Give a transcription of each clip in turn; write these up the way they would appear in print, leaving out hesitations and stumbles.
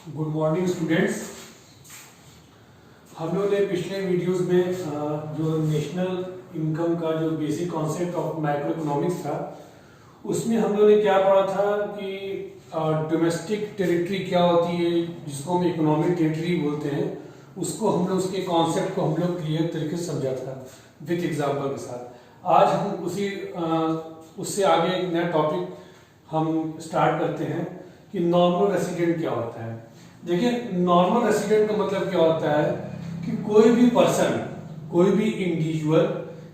Good morning students. हम लोगों ने पिछले वीडियोस में जो नेशनल इनकम का जो basic concept of micro economics था उसमें हम लोगों ने क्या पढ़ा था कि डोमेस्टिक टेरिटरी क्या होती है, जिसको हम इकोनॉमिक टेरिटरी बोलते हैं, उसको हम लोग उसके कॉन्सेप्ट को हम लोग क्लियर तरीके से समझा था विथ एग्जाम्पल के साथ। आज हम उससे आगे एक नया टॉपिक हम स्टार्ट करते हैं कि नॉर्मल रेसिडेंट क्या होता है। देखिए, नॉर्मल रेसिडेंट का मतलब क्या होता है कि कोई भी पर्सन, कोई भी इंडिविजुअल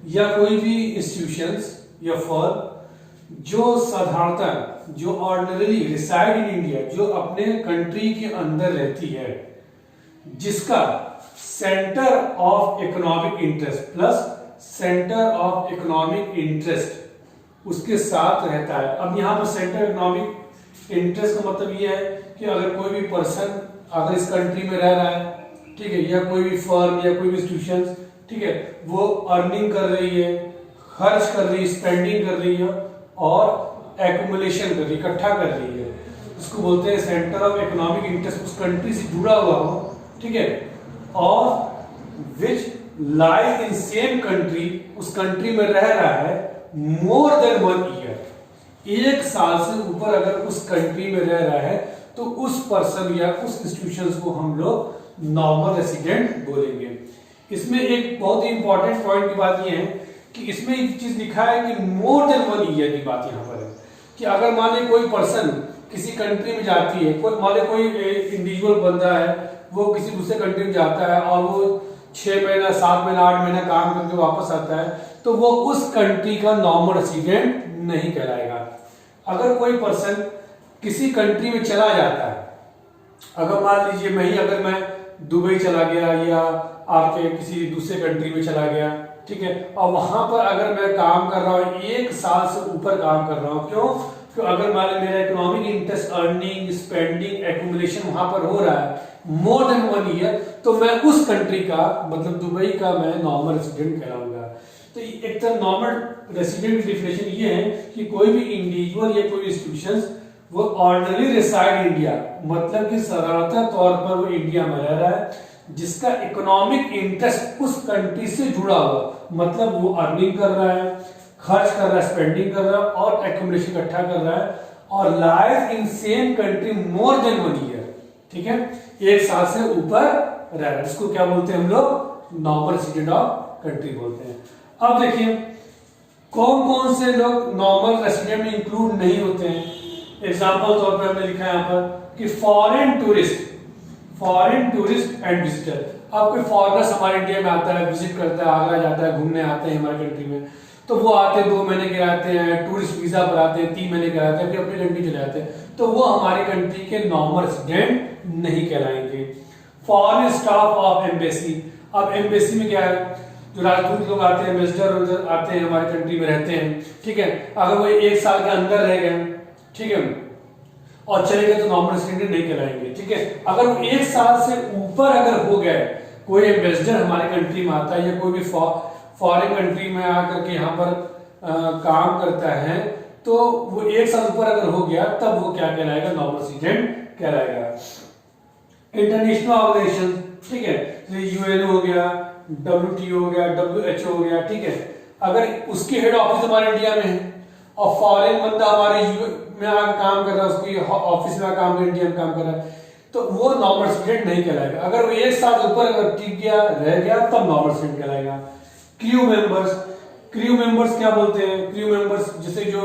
या कोई भी इंस्टीट्यूशंस या फर्म जो साधारणतः जो ऑर्डिनरी रिसाइड इन इंडिया, जो अपने कंट्री के अंदर रहती है, जिसका centre of economic interest plus centre of economic interest उसके साथ रहता है। अब यहाँ पर सेंटर इकोनॉमिक इंटरेस्ट का मतलब ये है कि अगर कोई भी पर्सन अगर इस कंट्री में रह रहा है, ठीक है, या कोई भी फर्म या कोई भी इंस्टीट्यूशन, ठीक है, वो अर्निंग कर रही है, खर्च कर रही है, स्पेंडिंग कर रही है और एक्यूमुलेशन कर रही है, इकट्ठा कर रही है, उसको बोलते हैं सेंटर ऑफ इकोनॉमिक इंटरेस्ट, उस कंट्री से जुड़ा हुआ हो, ठीक है, और which lies in same country, उस कंट्री में रह रहा है मोर देन 1 ईयर, 1 साल से ऊपर अगर उस कंट्री में रह रहा है तो उस पर्सन या उस इंस्टीट्यूशन को हम लोग नॉर्मल रेसिडेंट बोलेंगे। इसमें एक बहुत ही इंपॉर्टेंट पॉइंट की बात यह है कि इसमें एक चीज लिखा है कि मोर देन 1 ईयर की बात यहाँ पर है कि अगर मान ली कोई पर्सन किसी कंट्री में जाती है, कोई मान ली कोई इंडिविजुअल बंदा है, वो किसी दूसरे कंट्री में जाता है और वो 6 महीना 7 महीना 8 महीना काम करके वापस आता है, तो वो उस कंट्री का नॉर्मल रेसिडेंट नहीं कहलाएगा। अगर कोई पर्सन किसी कंट्री में चला जाता है, अगर मान लीजिए अगर मैं दुबई चला गया या आपके किसी दूसरे कंट्री में चला गया, ठीक है, और वहां पर अगर मैं काम कर रहा हूं 1 साल से ऊपर काम कर रहा हूं, क्यों? अगर मान ली मेरा economic interest, earning, spending, accumulation वहां पर हो रहा है मोर देन 1 ईयर, तो मैं उस कंट्री का मतलब दुबई का मैं नॉर्मल रेसिडेंट कहलाऊंगा। तो एक तरह नॉर्मल रेसिडेंट की डेफिनेशन ये है कि कोई भी इंडिविजुअल या कोई इंस्टीट्यूशन वो ऑर्डिनरी रिसाइड इंडिया, मतलब कि साधारणतः तौर पर वो इंडिया में रह रहा है, जिसका इकोनॉमिक इंटरेस्ट उस कंट्री से जुड़ा हुआ, मतलब वो अर्निंग कर रहा है, खर्च कर रहा है, स्पेंडिंग कर रहा है और एक्यूमुलेशन इकट्ठा कर रहा है, और live in same country more than 1 year, ठीक है, 1 साल से ऊपर रह रहा है, इसको क्या बोलते हैं हम लोग? नॉर्मल रेसिडेंट ऑफ कंट्री बोलते हैं। अब देखिए कौन कौन से लोग नॉर्मल रेसिडेंट में इंक्लूड नहीं होते हैं। एग्जाम्पल तौर पर हमने लिखा है यहाँ पर कि फॉरेन टूरिस्ट एंड विजिटर। अब कोई फॉरेनर्स हमारे इंडिया में आता है, विजिट करता है, आगरा जाता है, घूमने आते हैं हमारे कंट्री में, तो वो आते हैं 2 महीने के आते हैं, टूरिस्ट वीजा पर आते हैं, 3 महीने के आते हैं, फिर अपनी कंट्री चले जाते हैं, तो वो हमारी कंट्री के नॉर्मल रेसिडेंट नहीं कहलाएंगे। Foreign staff of embassy. अब एम्बेसी में क्या है, जो राजदूत लोग आते हैं, एम्बेसडर आते हैं हमारी कंट्री में रहते हैं, ठीक है, अगर वो 1 साल के अंदर रह गए, ठीक है, और चले गए तो नॉर्मल रेसिडेंट नहीं कहलाएंगे, ठीक है। अगर वो 1 साल से ऊपर अगर हो गए, कोई एम्बेसडर हमारे कंट्री में आता है या कोई भी फॉरेन कंट्री में आकर के यहाँ पर काम करता है, तो वो 1 साल ऊपर अगर हो गया तब वो क्या कहलाएगा? नॉर्मल रेसिडेंट कहलाएगा। इंटरनेशनल ऑर्गेनाइजेशन, ठीक है, UN हो गया, WTO हो गया, WHO हो गया, ठीक है, अगर उसके हेड ऑफिस हमारे इंडिया में है और फॉरेन बंदा हमारे में आकर काम कर रहा है, उसकी ऑफिस में काम इंडिया में काम कर रहा है, तो वो नॉर्मल रेसिडेंट नहीं कहलाएगा। अगर वो 1 साल ऊपर अगर टिक गया, रह गया, तब नॉर्मल रेसिडेंट कहलाएगा। क्रू मेंबर्स क्या बोलते हैं? क्रू मेंबर्स जैसे जो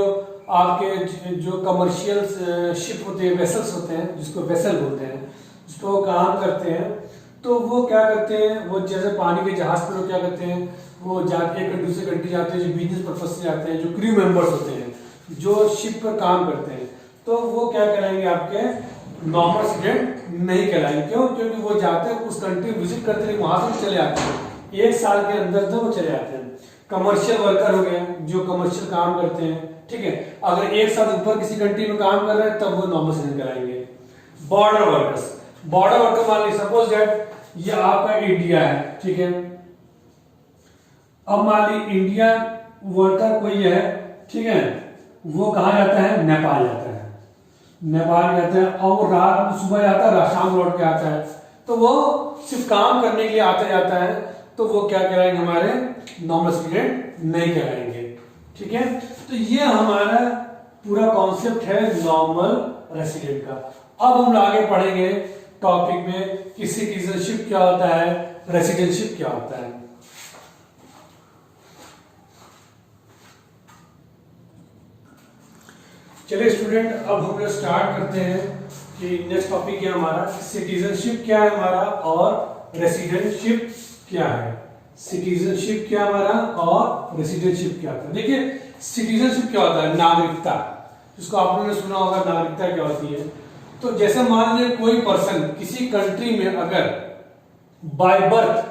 आपके जो कमर्शियल शिप होते हैं, वेसल्स होते हैं, जिसको वेसल बोलते हैं, जिसको काम करते हैं, तो वो क्या करते हैं, वो जैसे पानी के जहाज पर क्या करते हैं, वो जाके एक दूसरे कंट्री जाते हैं, जो बिजनेस पर्पज से जाते हैं, जो क्रू मेंबर्स होते हैं, जो शिप पर काम करते हैं, तो वो क्या कहलाएंगे? आपके नॉर्मल रेसिडेंट नहीं कहलाएंगे। क्यों? क्योंकि वो जाते हैं उस कंट्री विजिट करते हैं, वहां से चले आते हैं, 1 साल के अंदर तो वो चले आते हैं। कमर्शियल वर्कर हो गए, जो कमर्शियल काम करते हैं, ठीक है, अगर 1 साल ऊपर किसी कंट्री में काम कर रहे हैं तब वो नॉर्मल रेसिडेंट कहलाएंगे। बॉर्डर वर्कर मान लीजिए सपोज दैट ये आपका इंडिया है, ठीक है, अब मान ली इंडिया वर्कर कोई है, ठीक है, वो कहा जाता है? नेपाल जाता है। नेपाल जाता है और वो रात सुबह जाता है, शाम लौट के आता है, तो वो सिर्फ काम करने के लिए आता जाता है, तो वो क्या कहलाएंगे, हमारे नॉर्मल स्टूडेंट नहीं कहलाएंगे। ठीक है, तो ये हमारा पूरा कॉन्सेप्ट है नॉर्मल रेसिडेंट का। अब हम आगे पढ़ेंगे टॉपिक में कि सिटीजनशिप क्या होता है, रेसिडेंटशिप क्या होता है। चलिए स्टूडेंट, अब हम लोग स्टार्ट करते हैं कि नेक्स्ट टॉपिक क्या हमारा, सिटीजनशिप क्या है हमारा और रेसिडेंटशिप क्या है। सिटीजनशिप क्या हमारा और रेसिडेंटशिप क्या होता है। देखिए सिटीजनशिप क्या होता है, नागरिकता, जिसको आप लोगों ने सुना होगा नागरिकता क्या होती है। तो जैसे मान लीजिए कोई पर्सन किसी कंट्री में अगर बाय बर्थ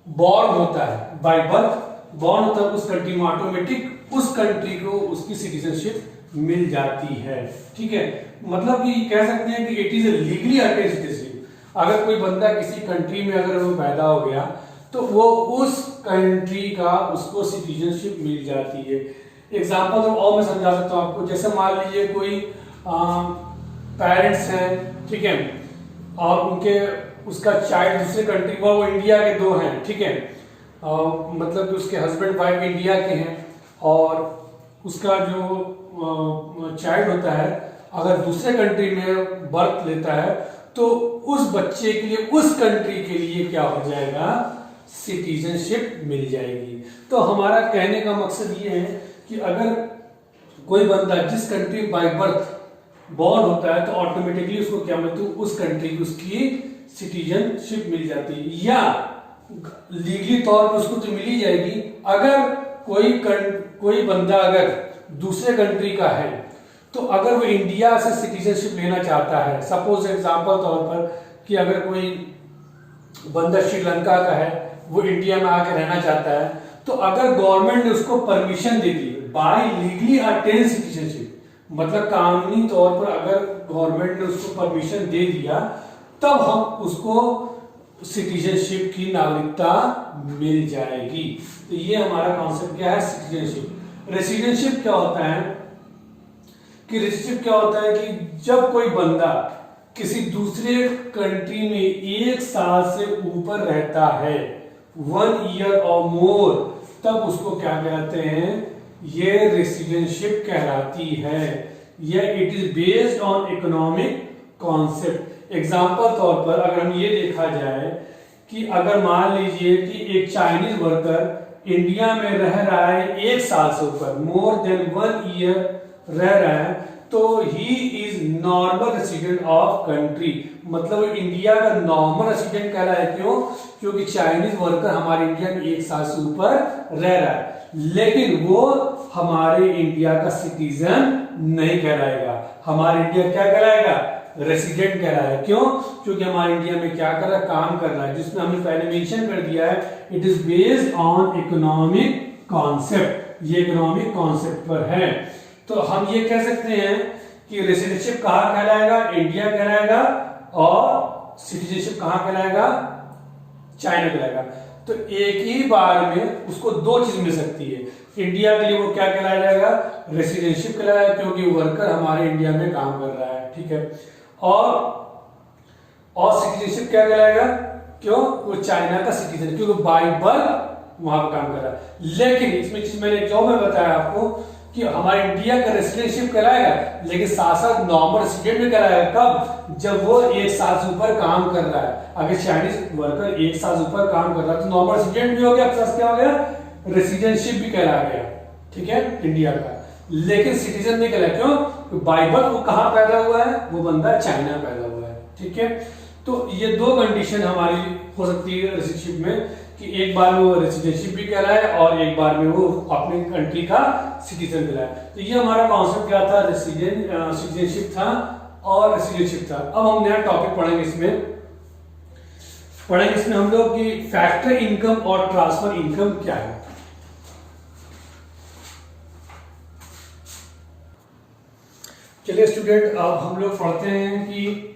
बॉर्न होता है, बाय बर्थ बॉर्न होता है उस कंट्री में, ऑटोमेटिक उस कंट्री को उसकी सिटीजनशिप मिल जाती है। ठीक है, मतलब कि कह सकते हैं कि it is legally attend citizenship. अगर कोई बंदा किसी कंट्री में अगर वो पैदा हो गया तो वो उस कंट्री का उसको सिटीजनशिप मिल जाती है। एग्जांपल तो और मैं समझा सकता हूं आपको, जैसे मान लीजिए कोई पेरेंट्स हैं, ठीक है, और उनके उसका चाइल्ड दूसरे कंट्री में, वो इंडिया के दो हैं, ठीक है, मतलब कि उसके हस्बैंड वाइफ इंडिया के हैं और उसका जो चाइल्ड होता है अगर दूसरे कंट्री में बर्थ लेता है तो उस बच्चे के लिए उस कंट्री के लिए क्या हो जाएगा, सिटीजनशिप मिल जाएगी। तो हमारा कहने का मकसद ये है कि अगर कोई बंदा जिस कंट्री बाय बर्थ बॉर्न होता है तो ऑटोमेटिकली उसको क्या मिलती है, उस कंट्री की उसकी सिटीजनशिप मिल जाती है, या लीगली तौर पर उसको तो मिल ही जाएगी। अगर कोई बंदा अगर दूसरे कंट्री का है तो अगर वो इंडिया से सिटीजनशिप लेना चाहता है, सपोज एग्जांपल तौर पर कि अगर कोई बंदा श्रीलंका का है वो इंडिया में आके रहना चाहता है, तो अगर गवर्नमेंट ने उसको परमिशन दे दी बाय लीगली अटेन सिटीजनशिप, मतलब कानूनी तौर पर अगर गवर्नमेंट ने उसको परमिशन दे दिया तब हम उसको सिटीजनशिप की नागरिकता मिल जाएगी। तो ये हमारा कॉन्सेप्ट क्या है, सिटीजनशिप। रेसिडेंटशिप क्या होता है कि रेसिडेंटशिप क्या होता है कि जब कोई बंदा किसी दूसरे कंट्री में 1 साल से ऊपर रहता है, 1 ईयर और मोर, तब उसको क्या कहते हैं, ये रेसिडेंटशिप कहलाती है। यह it is based on economic concept. Example तौर पर अगर हम ये देखा जाए कि अगर मान लीजिए कि एक चाइनीज वर्कर इंडिया में रह रहा है 1 साल से ऊपर, मोर देन 1 ईयर रह रहा है, तो he is normal resident of country, मतलब इंडिया का नॉर्मल रेसिडेंट कहला है। क्यों? क्योंकि चाइनीज वर्कर हमारे इंडिया में 1 साल से ऊपर रह रहा है, लेकिन वो हमारे इंडिया का सिटीजन नहीं कहलाएगा। हमारे इंडिया क्या कहलाएगा, रेसिडेंट कह रहा है। क्यों? क्योंकि हमारे इंडिया में क्या कर रहा है, काम कर रहा है, जिसमें हमने पहले मेंशन कर दिया है it is based on economic concept. ये इकोनॉमिक कॉन्सेप्ट पर है। तो हम ये कह सकते हैं कि रेसिडेंटशिप कहां कहलाएगा, इंडिया कहलाएगा, और सिटीजनशिप कहां कहलाएगा, चाइना कहलाएगा। तो एक ही बार में उसको 2 चीज मिल सकती है। इंडिया के लिए वो क्या कहलाया जाएगा, रेसिडेंटशिप कहलाएगा, क्योंकि वर्कर हमारे इंडिया में काम कर रहा है, ठीक है, और सिटीजनशिप क्या कहलाएगा, क्यों, वो चाइना का सिटीजन, क्योंकि बाय बर्थ वहां पर काम कर रहा है। लेकिन इसमें चीज मैंने जो मैं बताया आपको कि हमारे इंडिया का रेसिडेंटशिप कराएगा, लेकिन साथ साथ नॉर्मल रेसिडेंट भी कराएगा। कब? जब वो 1 साल से ऊपर काम कर रहा है। अगर चाइनीज वर्कर 1 साल से ऊपर काम कर रहा है तो नॉर्मल रेसिडेंट भी हो गया, प्लस क्या हो गया, रेसिडेंटशिप भी कहला गया, ठीक है, इंडिया का। लेकिन सिटीजन नहीं कहला। क्यों? तो बाय बर्थ वो कहां पैदा हुआ है, वो बंदा चाइना पैदा हुआ है, ठीक है। तो ये 2 कंडीशन हमारी हो सकती है रेसिडेंटशिप में, कि एक बार में वो रेसिडेंटशिप भी कहलाए और एक बार में वो अपनी कंट्री का सिटीजन कहलाए। तो ये हमारा कॉन्सेप्ट क्या था, सिटीजनशिप था और रेसिडेंटशिप था। अब हम नया टॉपिक पढ़ेंगे इसमें हम लोग कि फैक्टर इनकम और ट्रांसफर इनकम क्या है। चलिए स्टूडेंट, अब हम लोग पढ़ते हैं कि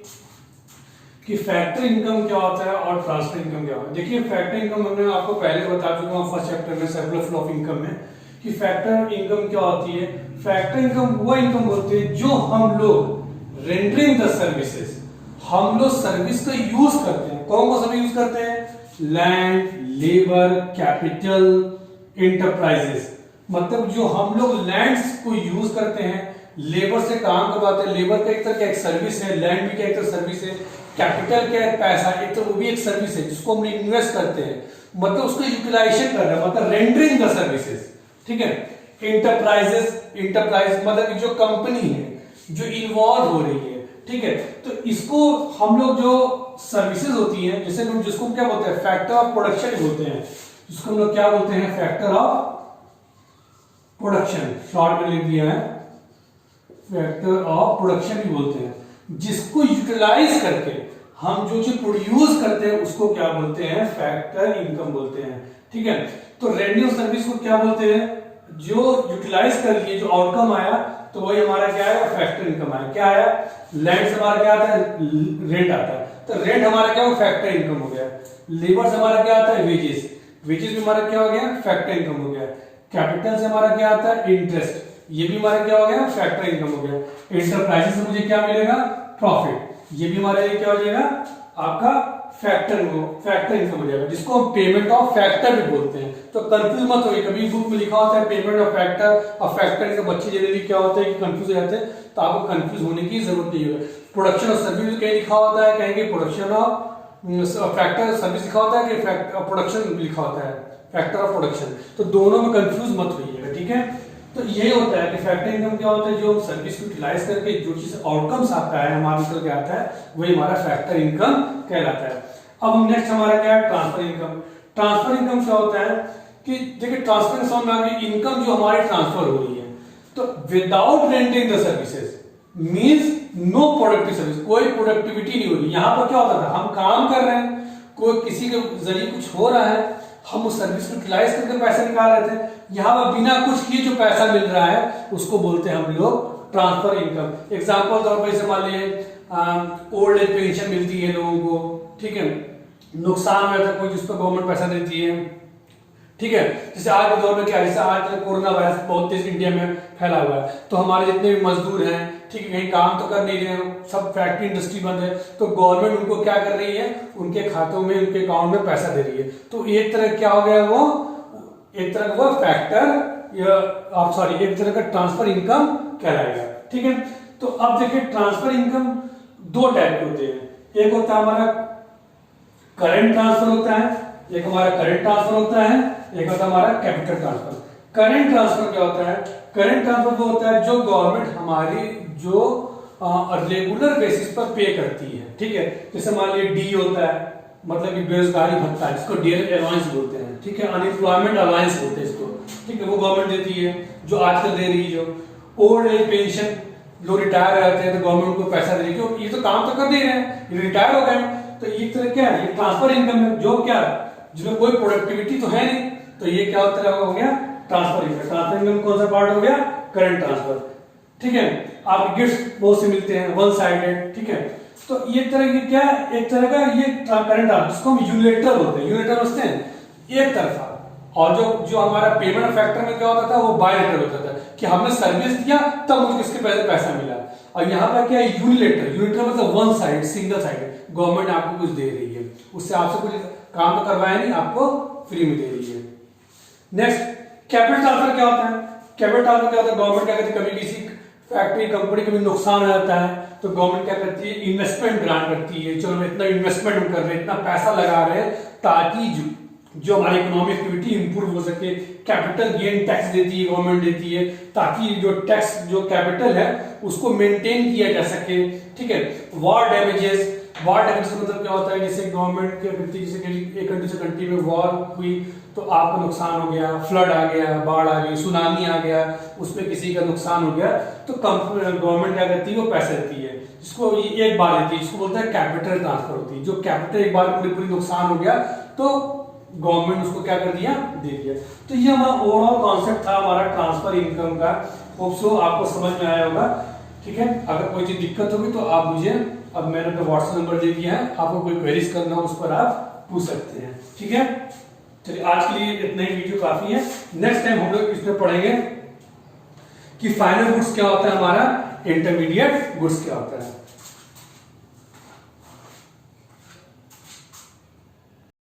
फैक्टर इनकम क्या होता है और ट्रांसफर इनकम क्या होता है। देखिए फैक्टर इनकम हमने आपको पहले बता चुका हूं फर्स्ट चैप्टर में, सर्कुलर फ्लो ऑफ इनकम में, कि फैक्टर इनकम क्या होती है। फैक्टर इनकम वो इनकम होती है जो हम लोग रेंडरिंग द सर्विसेज, हम लोग सर्विस का यूज करते हैं। कौन कौन सा यूज करते हैं? Land, labour, capital, enterprises. मतलब जो हम लोग लैंड्स को यूज करते हैं, लेबर से काम करवाते हैं, लेबर का एक तरह का एक सर्विस है, लैंड भी क्या एक तरह सर्विस है, कैपिटल क्या है? पैसा, एक तो वो भी एक सर्विस है जिसको हम इन्वेस्ट करते हैं, मतलब उसको यूटिलाइजेशन कर रहा है, मतलब रेंडरिंग द सर्विसेज, ठीक है। इंटरप्राइजेस, इंटरप्राइज मतलब जो कंपनी है जो इन्वॉल्व हो रही है, ठीक है। तो इसको हम लोग जो सर्विसेज होती हैं, जैसे हम जिसको क्या बोलते हैं? फैक्टर ऑफ प्रोडक्शन बोलते हैं, जिसको हम लोग क्या बोलते हैं? फैक्टर ऑफ प्रोडक्शन, शॉर्ट में लिख दिया है, फैक्टर ऑफ प्रोडक्शन भी बोलते हैं। जिसको यूटिलाइज करके हम जो चीज प्रोड्यूस करते हैं उसको क्या बोलते हैं? फैक्टर इनकम बोलते हैं, ठीक है। तो रेंडरिंग सर्विस को क्या बोलते हैं? जो यूटिलाइज कर लिए, जो आउटकम आया, तो वही हमारा क्या है? फैक्टर इनकम आया। क्या आया? लैंड से हमारा क्या आता है? रेंट आता है, तो रेंट हमारा क्या हो? फैक्टर इनकम हो गया। लेबर से हमारा क्या आता है? वेजेस, वेजेस भी हमारा क्या हो गया? फैक्टर इनकम हो गया। कैपिटल से हमारा क्या आता है? इंटरेस्ट, ये भी हमारा क्या हो गया? फैक्टर इनकम हो गया। इंटरप्राइजेस से मुझे क्या मिलेगा? प्रॉफिट, ये भी हमारे लिए क्या हो जाएगा? आपका फैक्टर इनकम हो जाएगा, जिसको हम पेमेंट ऑफ फैक्टर भी बोलते हैं। तो कंफ्यूज मत होइए, कभी बुक में लिखा होता है पेमेंट ऑफ फैक्टर और फैक्टर के बच्चे जनरली क्या होते हैं कि कंफ्यूज हो जाते हैं, तो आपको कंफ्यूज होने की जरूरत नहीं है। प्रोडक्शन ऑफ सर्विस कहीं लिखा होता है, कहेंगे प्रोडक्शन ऑफ फैक्टर सर्विस लिखा होता है कि प्रोडक्शन लिखा होता है, फैक्टर ऑफ प्रोडक्शन। तो दोनों में कंफ्यूज मत होइएगा, ठीक है। तो यही होता है कि फैक्टर इनकम क्या होता है? जो सर्विस को यूटिलाइज करके जो चीज आउटकम्स आता है हमारे निकल के आता है, वही हमारा फैक्टर इनकम कहलाता है। अब नेक्स्ट हमारा क्या है? Transfer income. ट्रांसफर इनकम क्या होता है कि देखिए, ट्रांसफर समझ में आ गई, इनकम जो हमारी ट्रांसफर हो रही है, तो without renting the services means no productive service, कोई प्रोडक्टिविटी नहीं हो रही। यहां पर क्या होता था? हम काम कर रहे हैं, कोई किसी के जरिए कुछ हो रहा है, हम उस सर्विस को यूटिलाइज करके पैसे निकाल रहे थे। यहां पर बिना कुछ किए जो पैसा मिल रहा है उसको बोलते हैं हम लोग ट्रांसफर इनकम। एग्जांपल तौर पर जैसे मान लीजिए ओल्ड एज पेंशन मिलती है लोगों को, ठीक है, नुकसान हो जाता है कोई जिस पर गवर्नमेंट पैसा देती है, ठीक है। जैसे आज के दौर में क्या है, जैसे आज कोरोना वायरस बहुत तेज इंडिया में फैला हुआ है, तो हमारे जितने भी मजदूर हैं, ठीक है, कहीं काम तो कर नहीं रहे हैं, सब फैक्ट्री इंडस्ट्री बंद है, तो गवर्नमेंट उनको क्या कर रही है? उनके खातों में, उनके अकाउंट में पैसा दे रही है। तो एक तरह क्या हो गया? वो एक तरह का फैक्टर आप सॉरी एक तरह का ट्रांसफर इनकम कहलाएगा, ठीक है। तो अब देखिए, ट्रांसफर इनकम दो टाइप के होते हैं। एक होता है हमारा करंट ट्रांसफर होता है, एक हमारा करंट ट्रांसफर होता है, एक होता है हमारा कैपिटल ट्रांसफर। करंट ट्रांसफर क्या होता है? करंट ट्रांसफर वो होता है जो गवर्नमेंट हमारी जो रेगुलर बेसिस पर पे करती है, ठीक है। जैसे मान लीजिए डी होता है, मतलब कि बेरोजगारी भत्ता, जिसको डीएल अलाउंस बोलते हैं, ठीक है, अनएम्प्लॉयमेंट अलाउंस बोलते हैं इसको, ठीक है, वो गवर्नमेंट देती है, जो आजकल दे रही है। जो ओल्ड एज पेंशन, लोग रिटायर रहते हैं तो गवर्नमेंट को पैसा दे रही है, क्योंकि ये तो काम तो कर नहीं रहे हैं, ये रिटायर हो गए, तो एक तरह क्या है? ये ट्रांसफर इनकम है, जो क्या जिसमें कोई प्रोडक्टिविटी तो है नहीं, तो ये क्या तरह हो गया? Transfer income. ट्रांसफर इनकम कौन सा पार्ट हो गया? करंट ट्रांसफर, ठीक है। आप गिफ्ट बहुत से मिलते हैं, वन साइडेड, ठीक है। तो ये तरह की क्या, एक तरह का ये करंट ट्रांसफर, जिसको हम यूनिलेटरल होते हैं, यूनिलेटरल होते हैं एक तरफा। और जो हमारा पेमेंट फैक्टर में क्या होता था? वो बायलेटरल होता था, कि हमने सर्विस दिया तब मुझे इसके पैसा मिला। और यहाँ पर क्या है? यूनिलेटरल। यूनिलेटरल मतलब one side, single side, government आपको कुछ दे रही है, उससे आपसे कुछ काम तो करवाया नहीं, आपको फ्री में दे रही है। नेक्स्ट, कैपिटल ट्रांसफर क्या होता है? कैपिटल ट्रांसफर क्या होता है? गवर्नमेंट क्या करती है? कभी किसी फैक्ट्री कंपनी कभी नुकसान हो जाता है तो गवर्नमेंट क्या करती है? इन्वेस्टमेंट ग्रांट करती है, चलो इतना इन्वेस्टमेंट कर रहे हैं, इतना पैसा लगा रहे हैं, ताकि जो हमारी इकोनॉमिक एक्टिविटी इंप्रूव हो सके। कैपिटल गेन टैक्स देती है, गवर्नमेंट देती है, ताकि जो टैक्स जो कैपिटल है उसको मेंटेन किया जा सके, ठीक है। वॉर डैमेजेस, वॉर डैमेज मतलब क्या होता है? जैसे गवर्नमेंट के प्रति, जैसे एक कंट्री से कंट्री में वॉर हुई तो आपका नुकसान हो गया, फ्लड आ गया, बाढ़ आ गई, सुनामी आ गया, उसमें किसी का नुकसान हो गया, तो गवर्नमेंट क्या करती है? वो पैसे देती है, जिसको एक बार देती है, जिसको बोलते हैं कैपिटल ट्रांसफर होती है। जो कैपिटल एक बार पूरी नुकसान हो गया तो गवर्नमेंट उसको क्या कर दिया? दे दिया। तो ये हमारा ओवरऑल कॉन्सेप्ट था हमारा ट्रांसफर इनकम का। होप सो आपको समझ में आया होगा, ठीक है। अगर कोई चीज दिक्कत होगी तो आप मुझे, अब मैंने अपना व्हाट्सएप नंबर दे दिया है, आपको कोई क्वेरीज करना हो उस पर आप पूछ सकते हैं, ठीक है। चलिए, आज के लिए इतना ही वीडियो काफी है। नेक्स्ट टाइम हम लोग इसमें पढ़ेंगे कि फाइनल गुड्स क्या होता है, हमारा इंटरमीडिएट गुड्स क्या होता है।